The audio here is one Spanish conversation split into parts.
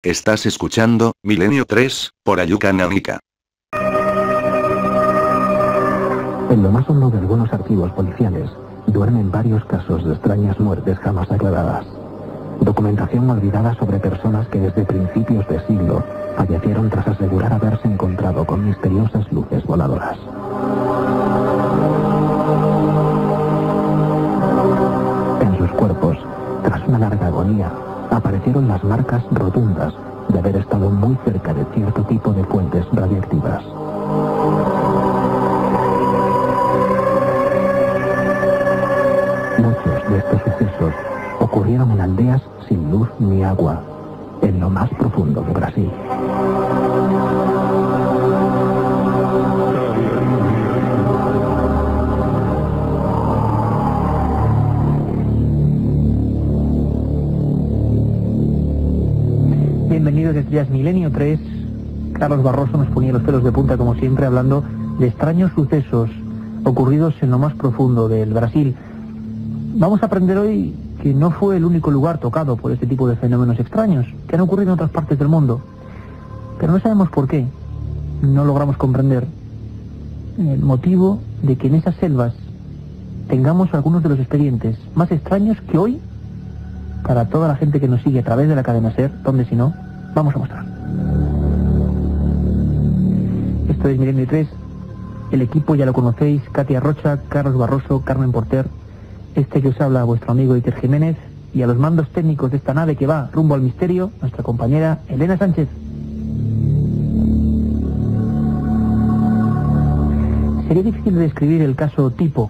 Estás escuchando Milenio 3, por Ayuka Nanika. En lo más hondo de algunos archivos policiales, duermen varios casos de extrañas muertes jamás aclaradas. Documentación olvidada sobre personas que desde principios de siglo fallecieron tras asegurar haberse encontrado con misteriosas luces voladoras. En sus cuerpos, tras una larga agonía, aparecieron las marcas rotundas de haber estado muy cerca de cierto tipo de fuentes radiactivas. Muchos de estos sucesos ocurrieron en aldeas sin luz ni agua, en lo más profundo de Brasil. Bienvenidos a Estrellas Milenio 3. Carlos Barroso nos ponía los pelos de punta como siempre, hablando de extraños sucesos ocurridos en lo más profundo del Brasil. Vamos a aprender hoy que no fue el único lugar tocado por este tipo de fenómenos extraños, que han ocurrido en otras partes del mundo. Pero no sabemos por qué. No logramos comprender el motivo de que en esas selvas tengamos algunos de los expedientes más extraños que hoy, para toda la gente que nos sigue a través de la cadena SER, donde si no, vamos a mostrar. Esto es Milenio 3. El equipo ya lo conocéis: Katia Rocha, Carlos Barroso, Carmen Porter. Este que os habla, vuestro amigo Iker Jiménez, y a los mandos técnicos de esta nave que va rumbo al misterio, nuestra compañera Elena Sánchez. Sería difícil de describir el caso tipo.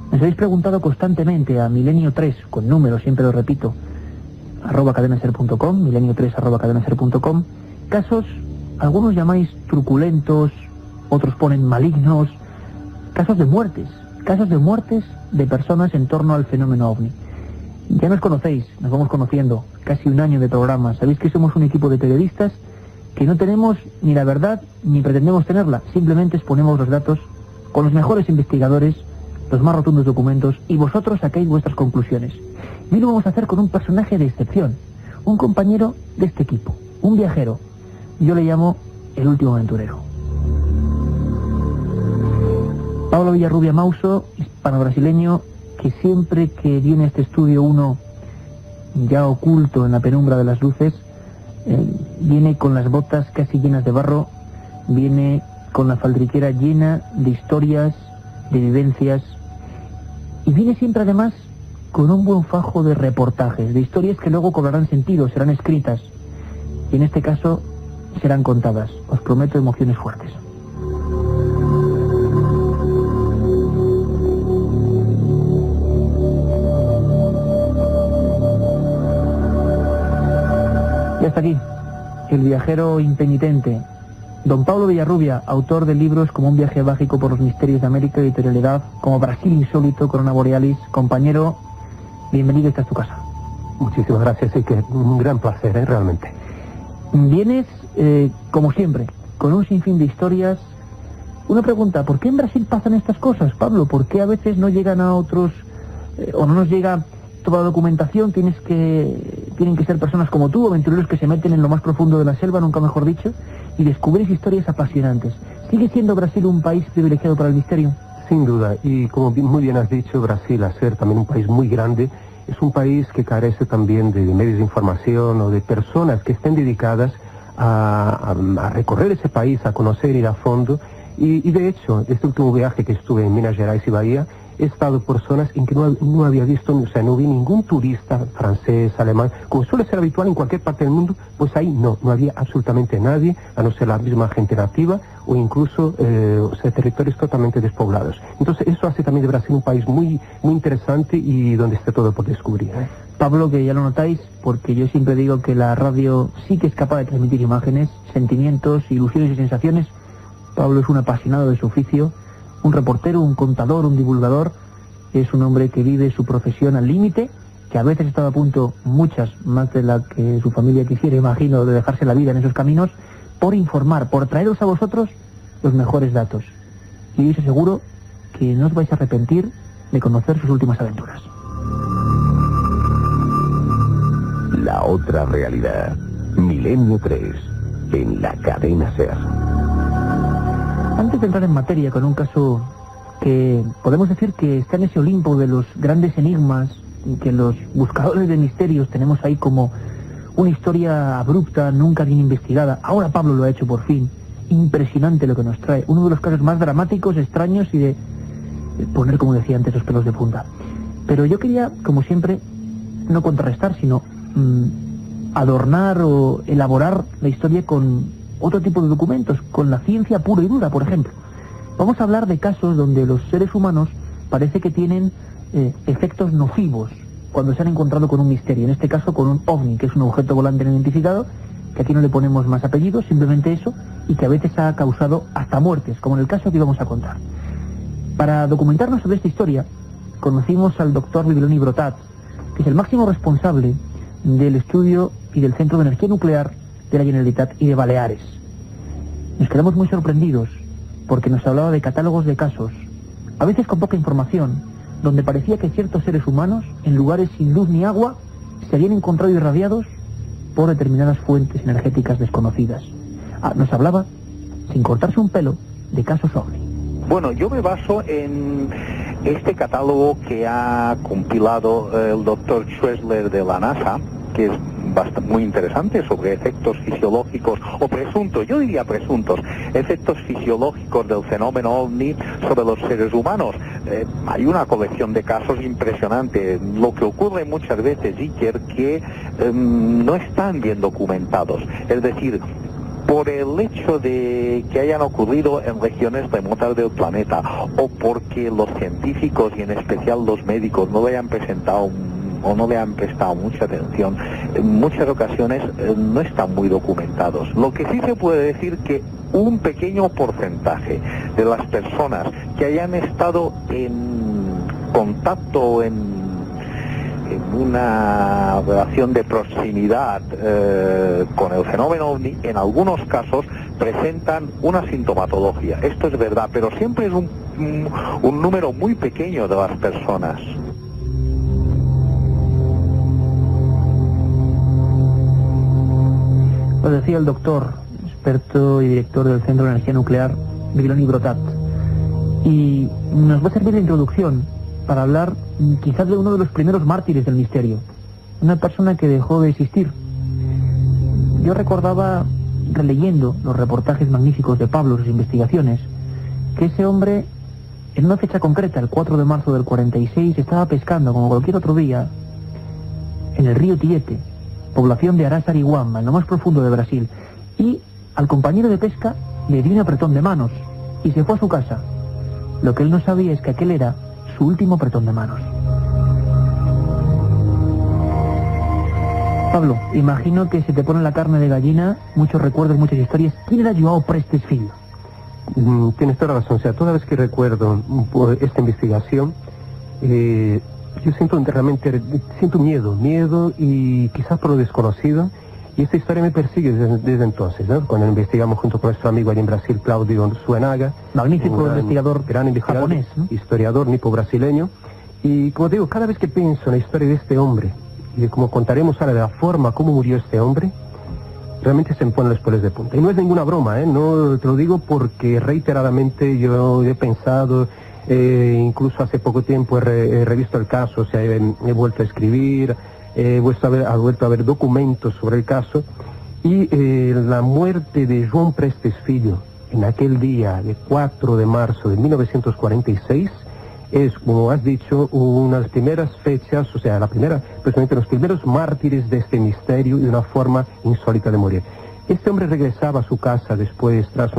Nos habéis preguntado constantemente a Milenio 3, con números, siempre lo repito, @cadenaser.com, milenio3@cadenaser.com, casos, algunos llamáis truculentos, otros ponen malignos, casos de muertes de personas en torno al fenómeno OVNI. Ya nos conocéis, nos vamos conociendo, casi un año de programa. Sabéis que somos un equipo de periodistas que no tenemos ni la verdad ni pretendemos tenerla, simplemente exponemos los datos con los mejores investigadores, los más rotundos documentos, y vosotros sacáis vuestras conclusiones. Y hoy lo vamos a hacer con un personaje de excepción, un compañero de este equipo, un viajero. Yo le llamo el último aventurero. Pablo Villarrubia Mauso, hispano-brasileño, que siempre que viene a este estudio uno ya oculto en la penumbra de las luces, viene con las botas casi llenas de barro, viene con la faldriquera llena de historias, de vivencias, y viene siempre además con un buen fajo de reportajes, de historias que luego cobrarán sentido, serán escritas, y en este caso serán contadas. Os prometo emociones fuertes. Y hasta aquí, el viajero impenitente, don Pablo Villarrubia, autor de libros como Un viaje mágico por los misterios de América, editorialidad, como Brasil insólito, Corona Borealis. Compañero, bienvenido, esta es tu casa. Muchísimas gracias, sí, que es un gran placer, realmente. Vienes, como siempre, con un sinfín de historias. Una pregunta: ¿por qué en Brasil pasan estas cosas, Pablo? ¿Por qué a veces no llegan a otros, o no nos llega toda la documentación? Tienen que ser personas como tú, aventureros que se meten en lo más profundo de la selva, nunca mejor dicho, y descubrís historias apasionantes. ¿Sigue siendo Brasil un país privilegiado para el misterio? Sin duda, y como muy bien has dicho, Brasil, al ser también un país muy grande, es un país que carece también de medios de información o de personas que estén dedicadas a recorrer ese país, a conocer, ir a fondo. Y de hecho, este último viaje que estuve en Minas Gerais y Bahía, he estado por zonas en que no había visto, o sea, no vi ningún turista francés, alemán, como suele ser habitual en cualquier parte del mundo. Pues ahí no había absolutamente nadie, a no ser la misma gente nativa, o incluso territorios totalmente despoblados. Entonces eso hace también de Brasil un país muy, muy interesante y donde está todo por descubrir, ¿eh? Pablo, que ya lo notáis, porque yo siempre digo que la radio sí que es capaz de transmitir imágenes, sentimientos, ilusiones y sensaciones. Pablo es un apasionado de su oficio, un reportero, un contador, un divulgador. Es un hombre que vive su profesión al límite, que a veces ha estado a punto, muchas más de la que su familia quisiera, imagino, de dejarse la vida en esos caminos, por informar, por traeros a vosotros los mejores datos. Y os aseguro que no os vais a arrepentir de conocer sus últimas aventuras. La otra realidad. Milenio 3, en la cadena SER. Antes de entrar en materia con un caso que podemos decir que está en ese Olimpo de los grandes enigmas, y que los buscadores de misterios tenemos ahí como una historia abrupta, nunca bien investigada. Ahora Pablo lo ha hecho por fin. Impresionante lo que nos trae. Uno de los casos más dramáticos, extraños y de poner, como decía antes, los pelos de punta. Pero yo quería, como siempre, no contrarrestar, sino adornar o elaborar la historia con otro tipo de documentos, con la ciencia pura y dura, por ejemplo. Vamos a hablar de casos donde los seres humanos parece que tienen efectos nocivos cuando se han encontrado con un misterio, en este caso con un ovni, que es un objeto volante no identificado, que aquí no le ponemos más apellidos, simplemente eso, y que a veces ha causado hasta muertes, como en el caso que íbamos a contar. Para documentarnos sobre esta historia, conocimos al doctor Bibiloni Brotat, que es el máximo responsable del estudio y del Centro de Energía Nuclear de la Generalitat y de Baleares. Nos quedamos muy sorprendidos porque nos hablaba de catálogos de casos, a veces con poca información, donde parecía que ciertos seres humanos, en lugares sin luz ni agua, se habían encontrado irradiados por determinadas fuentes energéticas desconocidas. Nos hablaba, sin cortarse un pelo, de casos ovni. Bueno, yo me baso en este catálogo que ha compilado el doctor Schwessler de la NASA, que es muy interesante, sobre efectos fisiológicos, o presuntos, yo diría presuntos, efectos fisiológicos del fenómeno ovni sobre los seres humanos. Hay una colección de casos impresionante. Lo que ocurre muchas veces, Iker, que no están bien documentados. Es decir, por el hecho de que hayan ocurrido en regiones remotas del planeta, o porque los científicos y en especial los médicos no le hayan presentado o no le han prestado mucha atención, en muchas ocasiones no están muy documentados. Lo que sí se puede decir que un pequeño porcentaje de las personas que hayan estado en contacto, en una relación de proximidad con el fenómeno ovni, en algunos casos presentan una sintomatología. Esto es verdad, pero siempre es un número muy pequeño de las personas. Lo decía el doctor, experto y director del Centro de Energía Nuclear, Bibiloni Brotat. Y nos va a servir de introducción para hablar quizás de uno de los primeros mártires del misterio, una persona que dejó de existir. Yo recordaba, releyendo los reportajes magníficos de Pablo, sus investigaciones, que ese hombre, en una fecha concreta, el 4 de marzo del 46, estaba pescando como cualquier otro día en el río Tiete, población de Araçariguama, en lo más profundo de Brasil, y al compañero de pesca le dio un apretón de manos y se fue a su casa. Lo que él no sabía es que aquel era su último apretón de manos. Pablo, imagino que se te pone la carne de gallina, muchos recuerdos, muchas historias. ¿Quién era João Prestes Filho? Tienes toda la razón. O sea, toda vez que recuerdo esta investigación, yo siento miedo y quizás por lo desconocido, y esta historia me persigue desde entonces, ¿no? Cuando investigamos junto con nuestro amigo allí en Brasil, Claudio Suenaga, magnífico investigador, gran investigador japonés, ¿no? Historiador nipo-brasileño, y como digo, cada vez que pienso en la historia de este hombre, y de como contaremos ahora de la forma como murió este hombre, realmente se me ponen los pelos de punta. Y no es ninguna broma, no te lo digo porque reiteradamente yo he pensado, incluso hace poco tiempo he revisto el caso, o sea, he vuelto a escribir, he vuelto a ver documentos sobre el caso, y la muerte de João Prestes Filho en aquel día de 4 de marzo de 1946 es, como has dicho, una de las primeras fechas, o sea, precisamente los primeros mártires de este misterio y una forma insólita de morir. Este hombre regresaba a su casa después, tras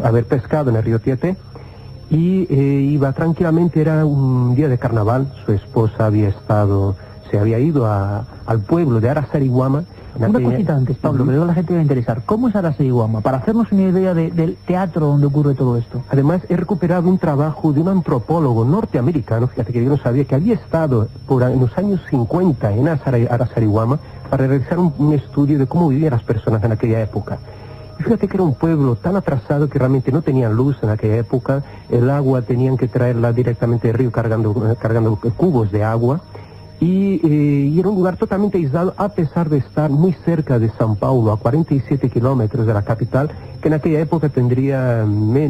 haber pescado en el río Tiete, y iba tranquilamente, era un día de carnaval, su esposa se había ido al pueblo de Araçariguama. Una cosita antes, Pablo, que luego a la gente le va a interesar. ¿Cómo es Araçariguama? Para hacernos una idea del teatro donde ocurre todo esto. Además, he recuperado un trabajo de un antropólogo norteamericano, fíjate que yo no sabía, que había estado en los años 50 en Araçariguama para realizar un estudio de cómo vivían las personas en aquella época. Y fíjate que era un pueblo tan atrasado que realmente no tenían luz en aquella época, el agua tenían que traerla directamente del río cargando cubos de agua, y era un lugar totalmente aislado, a pesar de estar muy cerca de São Paulo, a 47 kilómetros de la capital, que en aquella época tendría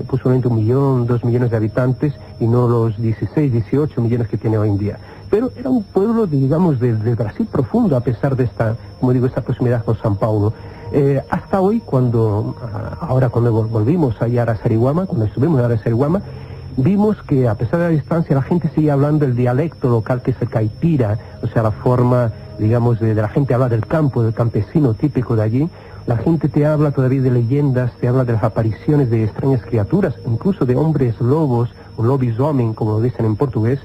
posiblemente 1 millón, 2 millones de habitantes, y no los 16, 18 millones que tiene hoy en día. Pero era un pueblo, digamos, del Brasil profundo, a pesar de esta, como digo, esta proximidad con São Paulo. Hasta hoy, ahora cuando volvimos allá a Araçariguama, cuando estuvimos en Araçariguama, vimos que a pesar de la distancia la gente sigue hablando el dialecto local, que es el caipira, o sea, la forma, digamos, de la gente hablar del campo, del campesino típico de allí. La gente te habla todavía de leyendas, te habla de las apariciones de extrañas criaturas, incluso de hombres lobos, o lobisomem, como dicen en portugués,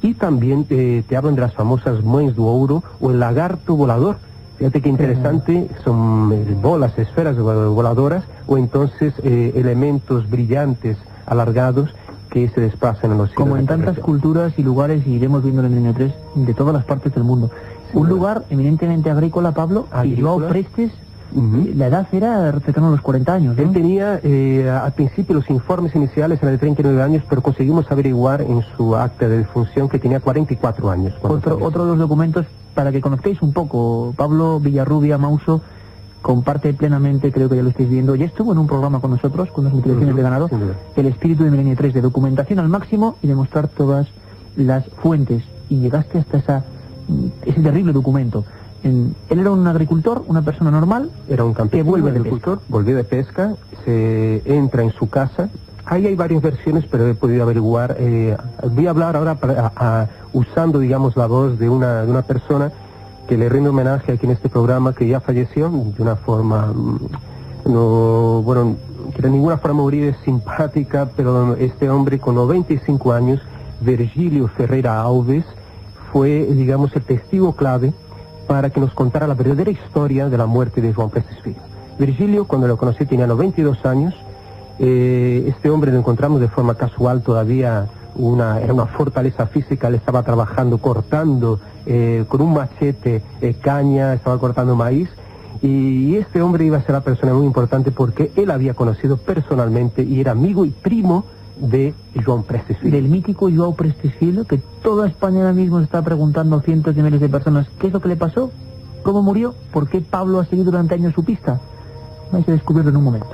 y también te hablan de las famosas mães do ouro, o el lagarto volador. Fíjate qué interesante, son bolas, esferas voladoras, o entonces elementos brillantes, alargados, que se desplazan en los cielos. Como en tantas culturas y lugares, y iremos viendo en el Milenio 3, de todas las partes del mundo. Sí, un lugar eminentemente agrícola, Pablo, y João Prestes, la edad era cercana a los 40 años, ¿no? Él tenía, al principio, los informes iniciales eran de 39 años, pero conseguimos averiguar en su acta de defunción que tenía 44 años. Otro de los documentos, para que conozcáis un poco, Pablo Villarrubia Mauso comparte plenamente, creo que ya lo estáis viendo, ya estuvo en un programa con nosotros, con las mutilaciones de ganado, el espíritu de Milenio 3, de documentación al máximo y demostrar todas las fuentes, y llegaste hasta ese terrible documento. Él era un agricultor, una persona normal, era un campesino, que vuelve de agricultor, volvió de pesca, se entra en su casa. Ahí hay varias versiones, pero he podido averiguar. Voy a hablar ahora usando, digamos, la voz de una persona que le rinde homenaje aquí en este programa, que ya falleció de una forma, que de ninguna forma morir simpática, pero este hombre con 95 años, Virgílio Ferreira Alves, fue, digamos, el testigo clave para que nos contara la verdadera historia de la muerte de João Prestes Filho. Virgílio, cuando lo conocí, tenía 92 años. Este hombre lo encontramos de forma casual, todavía era una fortaleza física. Él estaba trabajando, cortando con un machete caña, estaba cortando maíz, y este hombre iba a ser la persona muy importante porque él había conocido personalmente y era amigo y primo de João Prestes Filho. Del mítico João Prestes Filho, que toda España ahora mismo está preguntando a cientos de miles de personas qué es lo que le pasó, cómo murió, por qué Pablo ha seguido durante años su pista. Vais a descubrirlo en un momento.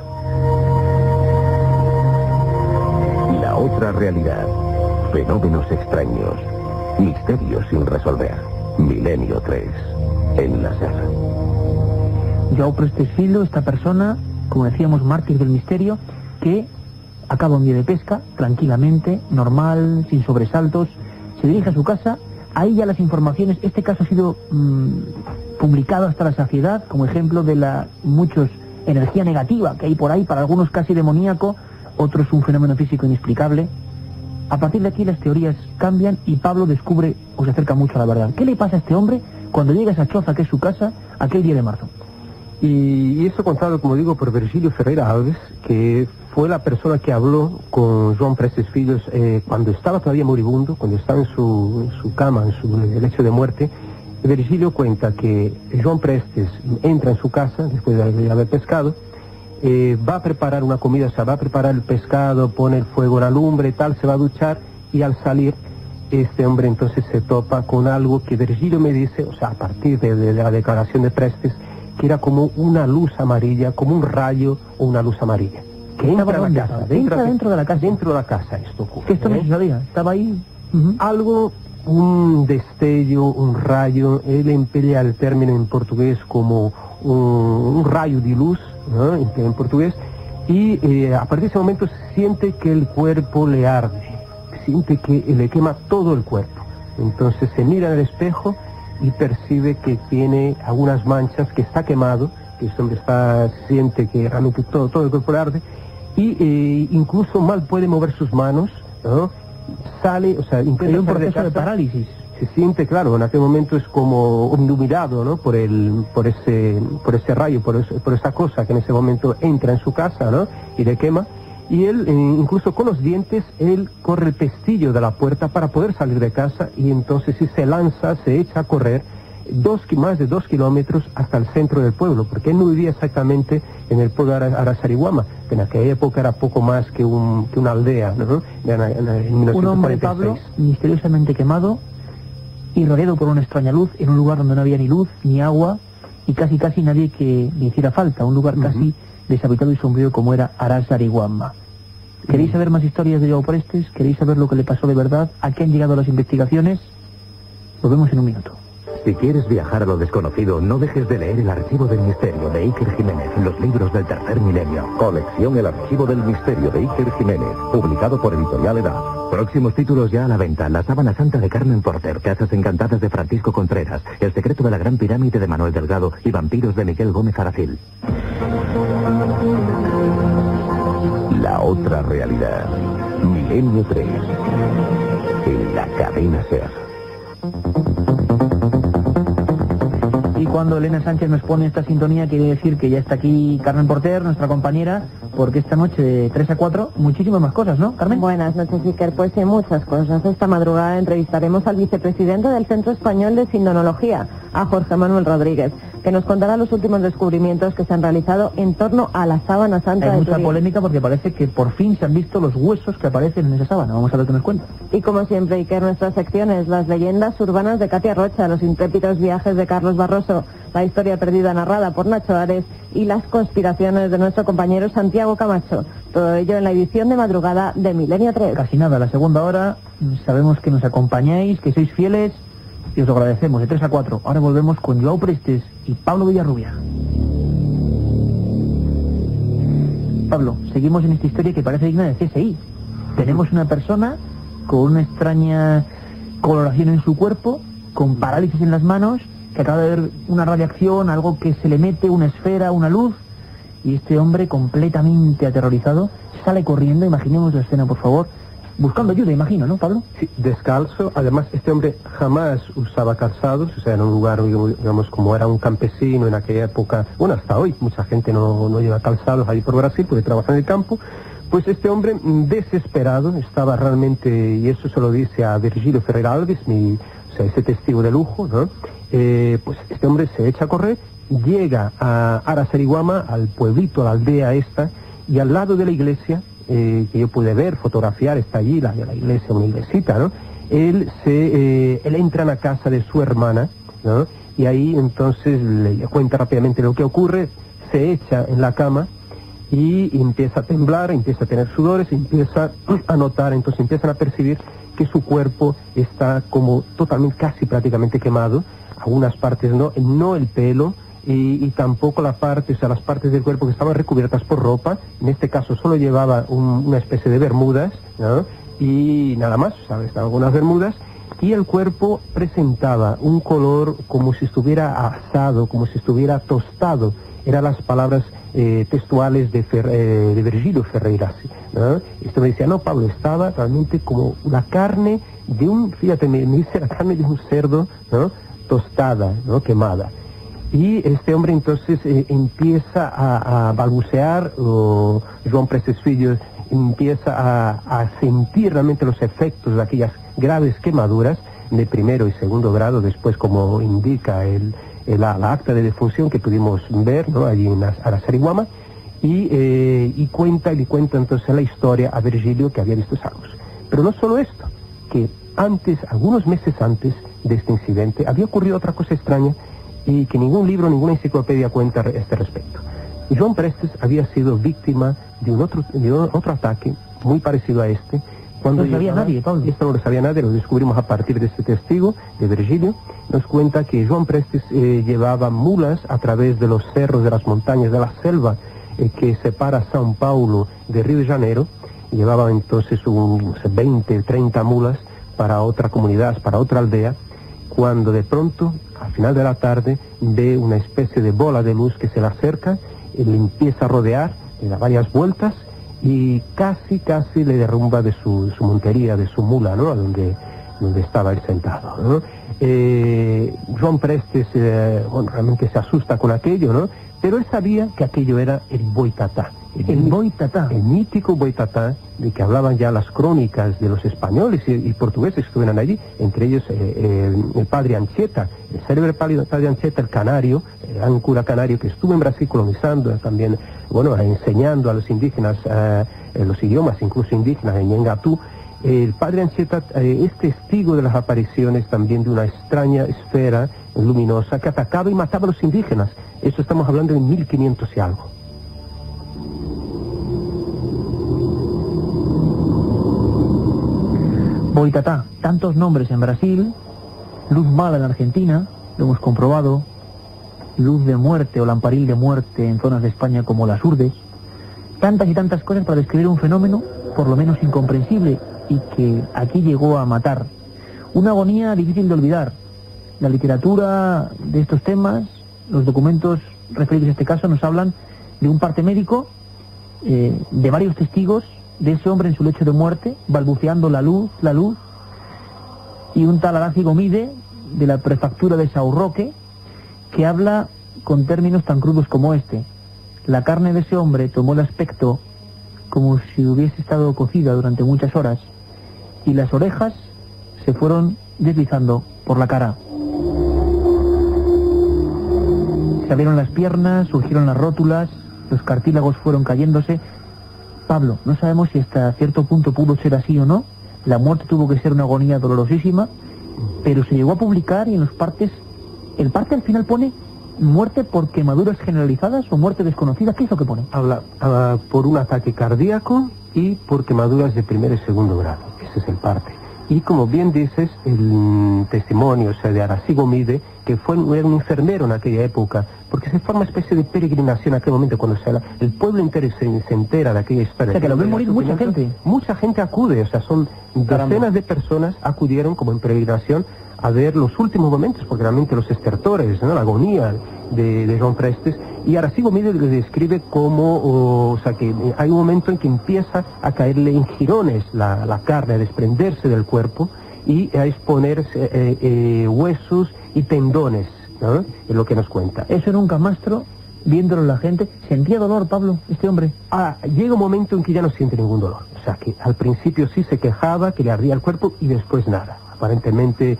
La otra realidad. Fenómenos extraños. Misterios sin resolver. Milenio 3. En la SER. João Prestes Filho, esta persona, como decíamos, mártir del misterio, que acaba un día de pesca, tranquilamente, normal, sin sobresaltos, se dirige a su casa. Ahí ya las informaciones, este caso ha sido publicado hasta la saciedad, como ejemplo de la energía negativa que hay por ahí, para algunos casi demoníaco, otros un fenómeno físico inexplicable. A partir de aquí las teorías cambian y Pablo descubre o se acerca mucho a la verdad. ¿Qué le pasa a este hombre cuando llega a esa choza que es su casa aquel día de marzo? Y eso contado, como digo, por Virgílio Ferreira Alves, que fue la persona que habló con João Prestes Filho cuando estaba todavía moribundo, cuando estaba en su cama, en su lecho de muerte. Virgílio cuenta que João Prestes entra en su casa, después de haber pescado, va a preparar una comida, o sea, va a preparar el pescado, pone el fuego en la lumbre y tal, se va a duchar, y al salir, este hombre entonces se topa con algo que Virgílio me dice, o sea, a partir de la declaración de Prestes, que era como una luz amarilla, como un rayo o una luz amarilla. Que entra a la casa, dentro de la casa. Dentro de la casa esto ocurre. Que esto no se sabía, estaba ahí. Algo, un destello, un rayo, él emplea el término en portugués como un rayo de luz, ¿no? En portugués, y a partir de ese momento siente que el cuerpo le arde, siente que le quema todo el cuerpo. Entonces se mira en el espejo y percibe que tiene algunas manchas, que está quemado, que este hombre siente que realmente todo el cuerpo le arde, y incluso mal puede mover sus manos, ¿no? Sale, o sea, intenta un proceso de parálisis. Se siente, claro, en aquel momento es como iluminado, ¿no? por ese rayo, por esa cosa que en ese momento entra en su casa, ¿no? Y le quema. Y él, incluso con los dientes, él corre el pestillo de la puerta para poder salir de casa, y entonces sí se lanza, se echa a correr más de 2 kilómetros hasta el centro del pueblo, porque él no vivía exactamente en el pueblo de Araçariguama, que en aquella época era poco más que una aldea, ¿no? En 1946. Un hombre, Pablo, misteriosamente quemado, y rodeado por una extraña luz, en un lugar donde no había ni luz, ni agua, y casi nadie que le hiciera falta, un lugar casi deshabitado y sombrío como era Araçariguama. ¿Queréis saber más historias de João Prestes? ¿Queréis saber lo que le pasó de verdad? ¿A qué han llegado las investigaciones? Lo vemos en un minuto. Si quieres viajar a lo desconocido, no dejes de leer El Archivo del Misterio de Iker Jiménez, los libros del tercer milenio. Colección El Archivo del Misterio de Iker Jiménez, publicado por Editorial Edad. Próximos títulos ya a la venta: La Sábana Santa de Carmen Porter, Casas Encantadas de Francisco Contreras, El Secreto de la Gran Pirámide de Manuel Delgado y Vampiros de Miguel Gómez Aracil. La otra realidad. Milenio 3. En la cadena SER. Y cuando Elena Sánchez nos pone esta sintonía, quiere decir que ya está aquí Carmen Porter, nuestra compañera, porque esta noche de 3 a 4, muchísimas más cosas, ¿no, Carmen? Buenas noches, Iker. Pues sí, muchas cosas. Esta madrugada entrevistaremos al vicepresidente del Centro Español de Sindonología, a Jorge Manuel Rodríguez, que nos contará los últimos descubrimientos que se han realizado en torno a la sábana santa de Hay mucha Turín. polémica porque parece que por fin se han visto los huesos que aparecen en esa sábana. Vamos a ver qué nos cuenta. Y como siempre, Iker, nuestras secciones, las leyendas urbanas de Katia Rocha, los intrépidos viajes de Carlos Barroso, la historia perdida narrada por Nacho Ares y las conspiraciones de nuestro compañero Santiago Camacho. Todo ello en la edición de madrugada de Milenio 3. Casi nada, la segunda hora. Sabemos que nos acompañáis, que sois fieles y os lo agradecemos. De 3 a 4. Ahora volvemos con João Prestes y Pablo Villarrubia. Pablo, seguimos en esta historia que parece digna de CSI. Tenemos una persona con una extraña coloración en su cuerpo, con parálisis en las manos, que acaba de ver una radiación, algo que se le mete, una esfera, una luz, y este hombre completamente aterrorizado sale corriendo. Imaginemos la escena, por favor, buscando ayuda, imagino, ¿no, Pablo? Sí, descalzo. Además, este hombre jamás usaba calzados, o sea, en un lugar, digamos, como era un campesino en aquella época, bueno, hasta hoy, mucha gente no lleva calzados ahí por Brasil porque trabaja en el campo. Pues este hombre, desesperado, estaba realmente, y eso se lo dice a Virgilio Ferreira Alves, o sea, ese testigo de lujo, ¿no? Pues este hombre se echa a correr, llega a Araçariguama, al pueblito, a la aldea esta, y al lado de la iglesia, que yo pude ver, fotografiar, está allí, la iglesia, una iglesita, ¿no? Él entra en la casa de su hermana, ¿no? Y ahí entonces le cuenta rápidamente lo que ocurre, se echa en la cama y empieza a temblar, empieza a tener sudores, empieza a notar, entonces empiezan a percibir que su cuerpo está como totalmente, casi prácticamente quemado, algunas partes no el pelo, y tampoco las partes del cuerpo que estaban recubiertas por ropa. En este caso solo llevaba una especie de bermudas, ¿no? Y nada más, ¿sabes? Estaban algunas bermudas, y el cuerpo presentaba un color como si estuviera asado, como si estuviera tostado. Eran las palabras textuales de Virgilio Ferreira, ¿no? Esto me decía, no, Pablo, estaba realmente como la carne de fíjate, me dice la carne de un cerdo, ¿no? Tostada, ¿no? Quemada. Y este hombre entonces empieza a balbucear, João Prestes Filho empieza a sentir realmente los efectos de aquellas graves quemaduras de primero y segundo grado, después como indica la acta de defunción que pudimos ver, ¿no? Allí en Araçariguama, y le cuenta entonces la historia a Virgilio que había visto algo. Pero no solo esto, que algunos meses antes de este incidente, había ocurrido otra cosa extraña y que ningún libro, ninguna enciclopedia cuenta a este respecto. João Prestes había sido víctima de otro ataque muy parecido a este. Cuando no sabía nadie, Pablo. Esto no lo sabía nadie, lo descubrimos a partir de este testigo, de Virgilio. Nos cuenta que João Prestes llevaba mulas a través de los cerros, de las montañas, de la selva que separa São Paulo de Río de Janeiro. Llevaba entonces 20, 30 mulas para otra comunidad, para otra aldea, cuando de pronto, al final de la tarde, ve una especie de bola de luz que se le acerca, le empieza a rodear, le da varias vueltas y casi le derrumba de su montería, de su mula, ¿no? Donde estaba él sentado, ¿no? João Prestes, realmente se asusta con aquello, ¿no? Pero él sabía que aquello era el Boitatá. El Boitatá. El mítico Boitatá, de que hablaban ya las crónicas de los españoles y portugueses que estuvieron allí, entre ellos el padre Anchieta, el célebre padre Anchieta, el canario, el gran cura canario que estuvo en Brasil colonizando, también, bueno, enseñando a los indígenas los idiomas, incluso indígenas, en Ñengatú, El padre Anchieta es testigo de las apariciones también de una extraña esfera luminosa que atacaba y mataba a los indígenas. Eso estamos hablando de 1500 y algo. Boitatá, tantos nombres en Brasil, luz mala en Argentina, lo hemos comprobado, luz de muerte o lamparil de muerte en zonas de España como las Urdes, tantas y tantas cosas para describir un fenómeno por lo menos incomprensible y que aquí llegó a matar. Una agonía difícil de olvidar. La literatura de estos temas, los documentos referidos a este caso nos hablan de un parte médico, de varios testigos, de ese hombre en su lecho de muerte, balbuceando la luz, y un tal Arácigo Mide, de la prefectura de São Roque, que habla con términos tan crudos como este. La carne de ese hombre tomó el aspecto como si hubiese estado cocida durante muchas horas, y las orejas se fueron deslizando por la cara. Se abrieron las piernas, surgieron las rótulas, los cartílagos fueron cayéndose. Pablo, no sabemos si hasta cierto punto pudo ser así o no. La muerte tuvo que ser una agonía dolorosísima, pero se llegó a publicar y en los partes, el parte al final pone muerte por quemaduras generalizadas o muerte desconocida. ¿Qué es lo que pone? Habla por un ataque cardíaco y por quemaduras de primer y segundo grado. Ese es el parte. Y como bien dices, el testimonio, o sea, de Arácigo Mide, que era un enfermero en aquella época, porque se forma una especie de peregrinación en aquel momento cuando el pueblo entero se entera de aquella historia. O sea, que lo ven morir mucha gente. Mucha gente acude, o sea, son decenas de personas acudieron como en peregrinación a ver los últimos momentos, porque realmente los estertores, ¿no? La agonía de Joan Prestes, y Arácigo Mide le describe como, o sea, que hay un momento en que empieza a caerle en jirones la carne, a desprenderse del cuerpo y a exponerse huesos y tendones, ¿no? Es lo que nos cuenta. Eso era un camastro, viéndolo la gente. ¿Sentía dolor, Pablo, este hombre? Llega un momento en que ya no siente ningún dolor. O sea, que al principio sí se quejaba, que le ardía el cuerpo y después nada. Aparentemente,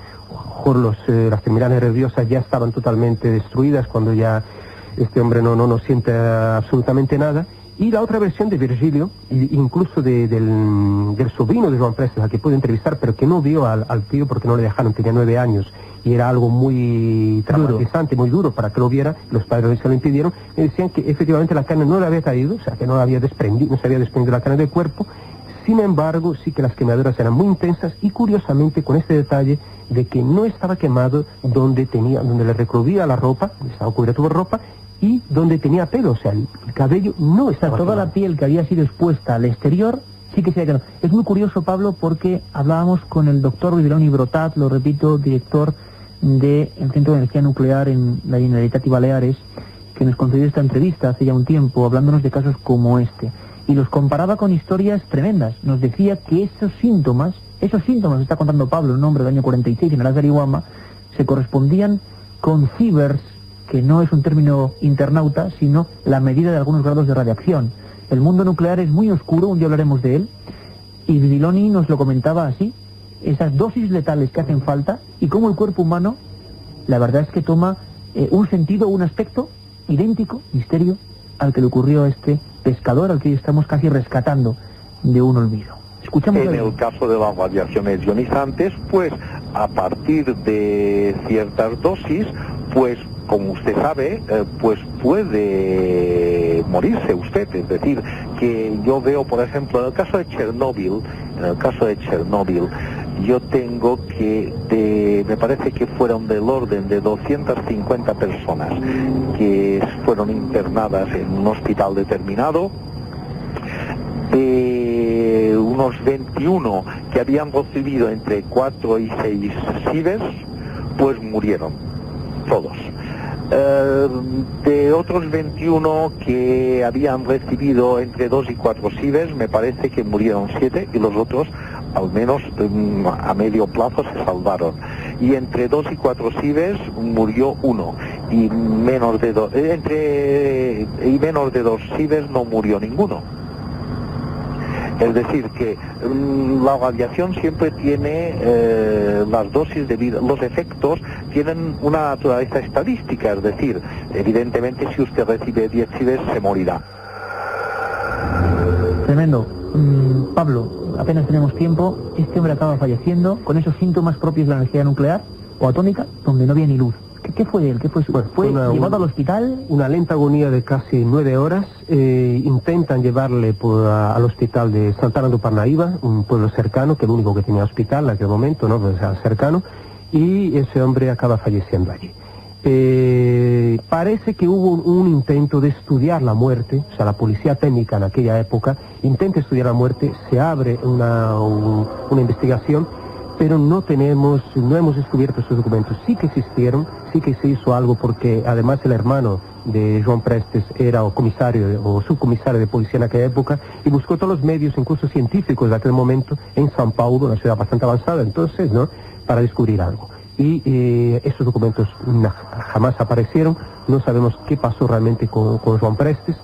por las terminales nerviosas ya estaban totalmente destruidas cuando ya este hombre no siente absolutamente nada. Y la otra versión de Virgilio, incluso del sobrino de Joan Prestes, al que pude entrevistar, pero que no vio al tío porque no le dejaron, tenía 9 años, y era algo muy traumatizante, muy duro para que lo viera, los padres se lo impidieron, me decían que efectivamente la carne no le había caído, o sea, que no se había desprendido la carne del cuerpo. Sin embargo, sí que las quemaduras eran muy intensas y curiosamente con este detalle de que no estaba quemado donde le recubría la ropa, estaba cubierto por ropa, y donde tenía pelo, o sea, el cabello no estaba toda quemado. La piel que había sido expuesta al exterior sí que se había quemado. Es muy curioso, Pablo, porque hablábamos con el doctor Bibiloni Brotat, lo repito, director del Centro de Energía Nuclear en la Generalitat y Baleares, que nos concedió esta entrevista hace ya un tiempo, hablándonos de casos como este, y los comparaba con historias tremendas. Nos decía que esos síntomas, está contando Pablo, un hombre del año 46 en el Azarihuama, se correspondían con fibers, que no es un término internauta, sino la medida de algunos grados de radiación. El mundo nuclear es muy oscuro, un día hablaremos de él, y Bibiloni nos lo comentaba así, esas dosis letales que hacen falta, y cómo el cuerpo humano, la verdad es que toma un sentido, un aspecto idéntico, misterio, al que le ocurrió a este pescador, al que hoy estamos casi rescatando de un olvido. Escuchamos. En el caso de las radiaciones ionizantes, pues a partir de ciertas dosis, pues como usted sabe, pues puede morirse usted. Es decir, que yo veo, por ejemplo, en el caso de Chernóbil, yo tengo que, me parece que fueron del orden de 250 personas que fueron internadas en un hospital determinado, de unos 21 que habían recibido entre 4 y 6 sibes, pues murieron, todos. De otros 21 que habían recibido entre 2 y 4 sibes, me parece que murieron 7 y los otros, al menos a medio plazo, se salvaron. Y entre 2 y 4 sibes murió 1 y menos de 2 sibes no murió ninguno. Es decir, que la radiación siempre tiene las dosis de vida, los efectos tienen una naturaleza estadística, es decir, evidentemente si usted recibe 10 sibes se morirá. Tremendo. Pablo, apenas tenemos tiempo, este hombre acaba falleciendo con esos síntomas propios de la energía nuclear o atómica, donde no había ni luz. ¿Qué fue él? ¿Qué fue su... ¿Fue llevado al hospital? Una lenta agonía de casi 9 horas. Intentan llevarle al hospital de Santana do Parnaíba, un pueblo cercano, que es el único que tenía hospital en aquel momento, ¿no? Pues, cercano, y ese hombre acaba falleciendo allí. Parece que hubo un intento de estudiar la muerte, o sea, la policía técnica en aquella época intenta estudiar la muerte, se abre una investigación, pero no hemos descubierto esos documentos. Sí que existieron, sí que se hizo algo, porque además el hermano de João Prestes era comisario o subcomisario de policía en aquella época, y buscó todos los medios, incluso científicos de aquel momento, en São Paulo, una ciudad bastante avanzada entonces, ¿no?, para descubrir algo. Y esos documentos jamás aparecieron, no sabemos qué pasó realmente con João Prestes.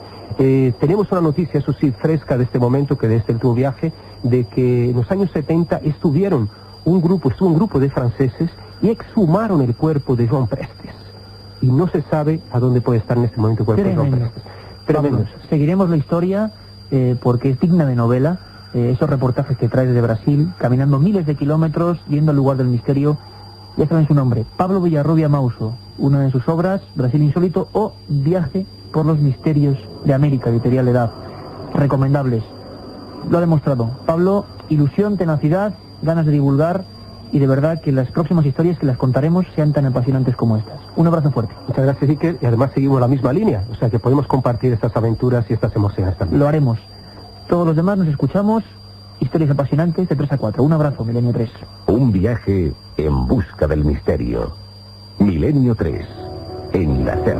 Tenemos una noticia, eso sí, fresca de este momento, que de este último viaje, de que en los años 70 estuvo un grupo de franceses y exhumaron el cuerpo de João Prestes. Y no se sabe a dónde puede estar en este momento el cuerpo de João Prestes. Tremendo. Pablo, seguiremos la historia porque es digna de novela. Esos reportajes que traes de Brasil, caminando miles de kilómetros, yendo al lugar del misterio. Ya saben su nombre, Pablo Villarrubia Mauso. Una de sus obras, Brasil Insólito o Viaje por los Misterios de América, editorial Edad. Recomendables. Lo ha demostrado. Pablo, ilusión, tenacidad, ganas de divulgar, y de verdad que las próximas historias que las contaremos sean tan apasionantes como estas. Un abrazo fuerte. Muchas gracias, Iker, y además seguimos la misma línea, o sea que podemos compartir estas aventuras y estas emociones también. Lo haremos. Todos los demás nos escuchamos. Historias apasionantes de 3 a 4. Un abrazo, Milenio 3. Un viaje en busca del misterio. Milenio 3, en la SER.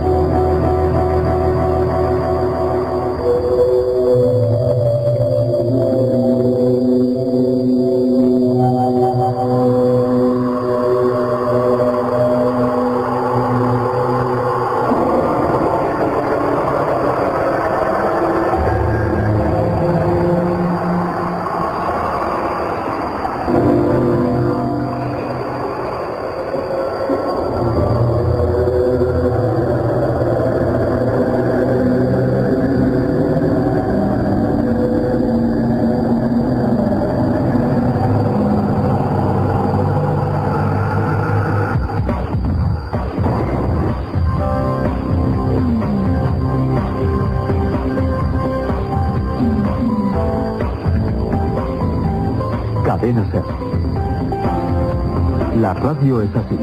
Cadena SER. La radio es así.